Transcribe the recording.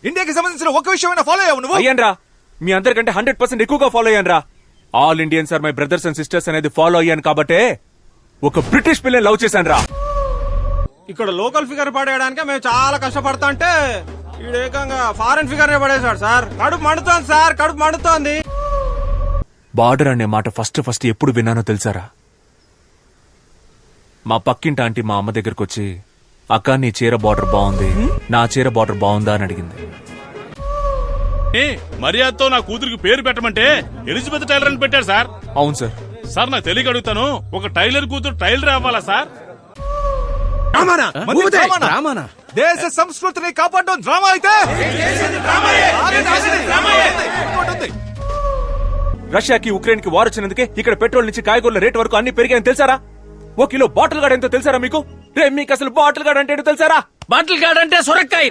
ఇండియాకి సంబంధించిన ఒక విషయమైనా ఫాలో అయ్యావు నువ్వు? అయ్యాన్రా, మీ అందరికంటే 100% ఎక్కువగా ఫాలో అయ్యాన్రా. All Indians are my brothers and sisters అనేది ఫాలో అయ్యాను కాబట్టే ఒక బ్రిటిష్ పిల్లని లవ్ చేశాను రా. ఇక్కడ లోకల్ ఫిగర్ పడేయడానికి మేము చాలా కష్టపడతా అంటే ఈడు ఏకంగా ఫారెన్ ఫిగర్ పడేశాడు సార్. కడుపు మండుతోంది సార్, కడుపు మండుతోంది. బార్డర్ అనే మాట ఫస్ట్ ఎప్పుడు విన్నానో తెలుసారా? మా పక్కింటి ఆంటీ మా అమ్మ దగ్గరకు వచ్చి, అక్క నీ చీర బార్డర్ బాగుంది, నా చీర బార్డర్ బాగుందా అని అడిగింది. మర్యాదతో నా కూతురికి పేరు పెట్టమంటే ఎలిజబెత్ టైలర్ అని పెట్టారు సార్. అవును సార్. సార్ నాకు తెలియక అడుగుతాను, ఒక టైలర్ కూతురు టైలర్ అవ్వాలా సార్? దేశ సంస్కృతిని కాపాడడం డ్రామా అయితే రష్యాకి ఉక్రెయిన్ కి వార్ వచ్చినందుకే ఇక్కడ పెట్రోల్ నుంచి కాయగూరల రేట్ వరకు అన్ని పెరిగాయని తెలుసారా? 1 కిలో బాటిల్ గార్డ్ ఎంతో తెలుసారా మీకు? రే, మీకు అసలు బాటిల్ గార్డ్ అంటే తెలుసారా? బాటిల్ గార్డ్ అంటే సొరకాయ.